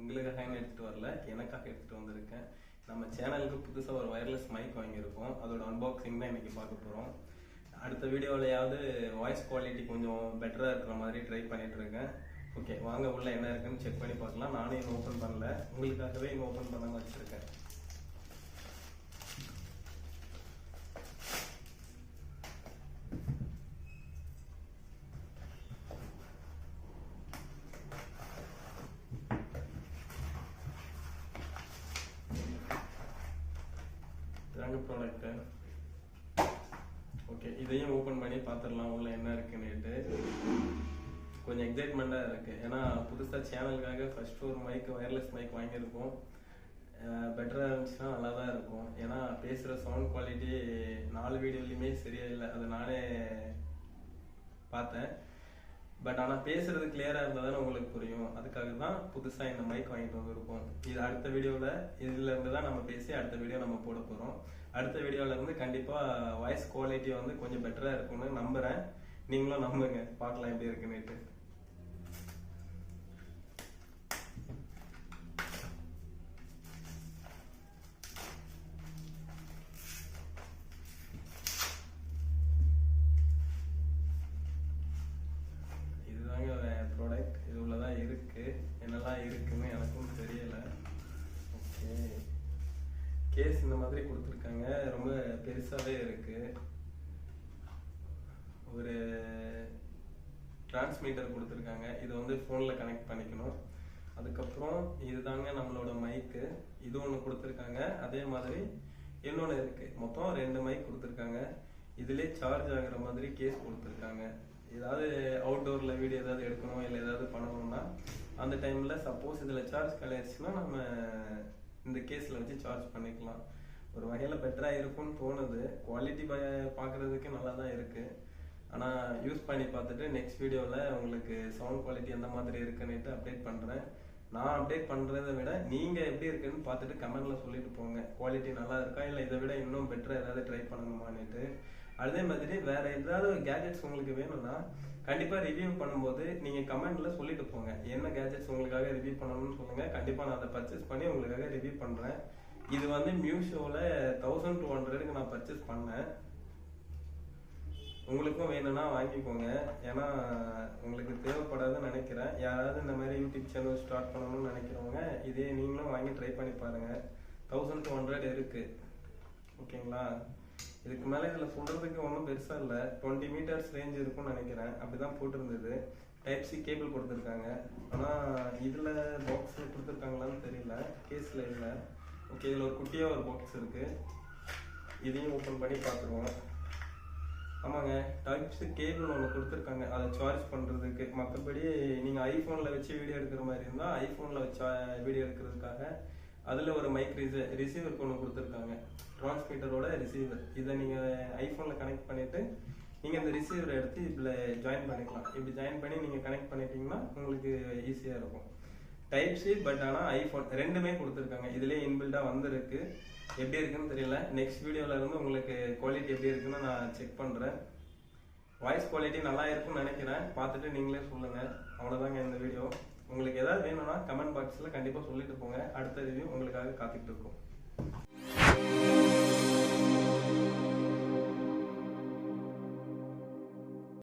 உங்களுக்காக எடுத்துட்டு வரல, எனக்காக எடுத்துட்டு வந்திருக்கேன். நம்ம சேனலுக்கு புதுசாக ஒரு வயர்லெஸ் மைக் வாங்கியிருக்கோம். அதோட அன்பாக்சிங் தான் இன்னைக்கு பார்க்க போகிறோம். அடுத்த வீடியோலையாவது வாய்ஸ் குவாலிட்டி கொஞ்சம் பெட்டராக இருக்கிற மாதிரி ட்ரை பண்ணிட்டு இருக்கேன். ஓகே, வாங்க உள்ள என்ன இருக்குன்னு செக் பண்ணி பார்க்கலாம். நானே இன்னும் ஓப்பன் பண்ணல, உங்களுக்காகவே இன்னும் ஓப்பன் பண்ணாமல் வச்சுருக்கேன். ப்ராடக்ட் ஓகே, இதையும் ஓப்பன் பண்ணி பார்த்துடலாம் உள்ள என்ன இருக்குன்னுட்டு. கொஞ்சம் எக்ஸைட்மெண்ட்டாக இருக்குது. ஏன்னா புதுசாக சேனலுக்காக ஃபர்ஸ்ட் ஒரு மைக் வயர்லெஸ் மைக் வாங்கியிருக்கோம். பெட்டராக இருந்துச்சுன்னா நல்லா தான் இருக்கும். ஏன்னா பேசுகிற சவுண்ட் குவாலிட்டி 4 வீடியோலையுமே சரியா இல்லை, அது நானே பார்த்தேன். பட் ஆனால் பேசுறது கிளியராக இருந்தால் தானே உங்களுக்கு புரியும். அதுக்காக தான் புதுசாக இந்த மைக் வாங்கிட்டு வந்திருக்கோம். இது அடுத்த வீடியோவில் இதுல இருந்து தான் நம்ம பேசி அடுத்த வீடியோ நம்ம போட போகிறோம். அடுத்த வீடியோவில் இருந்து கண்டிப்பாக வாய்ஸ் குவாலிட்டி வந்து கொஞ்சம் பெட்டராக இருக்கும்னு நம்புகிறேன். நீங்களும் நம்புங்க, பார்க்கலாம் எப்படி இருக்குன்னுட்டு. ப்ராடக்ட் இது உள்ளதான் இருக்கு. என்னெல்லாம் இருக்குன்னு எனக்கும் தெரியல. ஓகே, கேஸ் இந்த மாதிரி கொடுத்துருக்காங்க. ரொம்ப பெருசாவே இருக்கு. ஒரு டிரான்ஸ்மீட்டர் கொடுத்துருக்காங்க. இது வந்து ஃபோன்ல கனெக்ட் பண்ணிக்கணும். அதுக்கப்புறம் இதுதாங்க நம்மளோட மைக்கு. இது ஒன்று கொடுத்துருக்காங்க. அதே மாதிரி இன்னொன்று இருக்கு. மொத்தம் 2 மைக் கொடுத்துருக்காங்க. இதுலேயே சார்ஜ் ஆகுற மாதிரி கேஸ் கொடுத்துருக்காங்க. ஏதாவது அவுட்டோர்ல வீடியோ ஏதாவது எடுக்கணும் இல்லை ஏதாவது பண்ணணும்னா அந்த டைம்ல சப்போஸ் இதுல சார்ஜ் கலையாச்சுன்னா நம்ம இந்த கேஸ்ல வச்சு சார்ஜ் பண்ணிக்கலாம். ஒரு வகையில பெட்டரா இருக்கும்னு தோணுது. குவாலிட்டி பார்க்கறதுக்கு நல்லா தான் இருக்கு. ஆனா யூஸ் பண்ணி பார்த்துட்டு நெக்ஸ்ட் வீடியோல உங்களுக்கு சவுண்ட் குவாலிட்டி எந்த மாதிரி இருக்குன்னுட்டு அப்டேட் பண்றேன். நான் அப்டேட் பண்றதை விட நீங்க எப்படி இருக்குன்னு பார்த்துட்டு கமெண்ட்ல சொல்லிட்டு போங்க. குவாலிட்டி நல்லா இருக்கா இல்லை இதை விட இன்னும் பெட்டரா ஏதாவது ட்ரை பண்ணணுமான்னுட்டு. அதே மாதிரி வேற ஏதாவது கேஜெட்ஸ் உங்களுக்கு வேணும்னா கண்டிப்பா ரிவ்யூ பண்ணும்போது நீங்க கமெண்ட்ல சொல்லிட்டு போங்க. என்ன கேஜெட்ஸ் உங்களுக்காக ரிவ்யூ பண்ணணும்னு சொல்லுங்க. கண்டிப்பா நான் அதை பர்ச்சேஸ் பண்ணி உங்களுக்காக ரிவ்யூ பண்றேன். இது வந்து மியூஷோல 1200க்கு நான் பர்ச்சேஸ் பண்ணேன். உங்களுக்கும் வேணும்னா வாங்கிக்கோங்க. ஏன்னா உங்களுக்கு தேவைப்படாதுன்னு நினைக்கிறேன். யாராவது இந்த மாதிரி யூடியூப் சேனல் ஸ்டார்ட் பண்ணணும்னு நினைக்கிறவங்க இதே நீங்களும் வாங்கி ட்ரை பண்ணி பாருங்க. 1200 இருக்கு. ஓகேங்களா? இதுக்கு மேலே இதில் சொல்றதுக்கு ஒன்றும் பெருசா இல்லை. 20 மீட்டர்ஸ் ரேஞ்ச் இருக்கும்னு நினைக்கிறேன். அப்படிதான் போட்டிருந்தது. டைப்-சி கேபிள் கொடுத்துருக்காங்க. ஆனால் இதில் பாக்ஸ் கொடுத்துருக்காங்களான்னு தெரியல. கேஸில் இல்லை. ஓகே, இதில் ஒரு குட்டியாக ஒரு பாக்ஸ் இருக்கு. இதையும் ஓப்பன் பண்ணி பார்த்துருவோம். ஆமாங்க, டைப்-சி கேபிள் ஒன்று கொடுத்துருக்காங்க அதை சார்ஜ் பண்ணுறதுக்கு. மற்றபடி நீங்கள் ஐஃபோனில் வச்சு வீடியோ எடுக்கிற மாதிரி இருந்தால் ஐஃபோனில் வச்சு வீடியோ எடுக்கிறதுக்காக அதில் ஒரு மைக் ரிசீவருக்கு ஒன்று கொடுத்துருக்காங்க. டிரான்ஸ்மீட்டரோட ரிசீவர். இதை நீங்கள் ஐஃபோனில் கனெக்ட் பண்ணிவிட்டு நீங்கள் இந்த ரிசீவரை எடுத்து இதில் ஜாயின் பண்ணிக்கலாம். இப்படி ஜாயின் பண்ணி நீங்கள் கனெக்ட் பண்ணிட்டீங்கன்னா உங்களுக்கு ஈஸியாக இருக்கும். டைப்-சி பட் ஆனால் ஐஃபோன் 2மே கொடுத்துருக்காங்க. இதுலேயே இன்பில்டாக வந்துருக்கு. எப்படி இருக்குன்னு தெரியல. நெக்ஸ்ட் வீடியோவில் இருந்து உங்களுக்கு குவாலிட்டி எப்படி இருக்குன்னு நான் செக் பண்ணுறேன். வாய்ஸ் குவாலிட்டி நல்லா இருக்கும்னு நினைக்கிறேன். பார்த்துட்டு நீங்களே சொல்லுங்கள். அவ்வளோதாங்க இந்த வீடியோ. உங்களுக்கு ஏதாவது வேணும்னா கமெண்ட் பாக்ஸில் கண்டிப்பாக சொல்லிட்டு போங்க. அடுத்த ரிவ்யூ உங்களுக்காக காத்துட்டு இருக்கும்.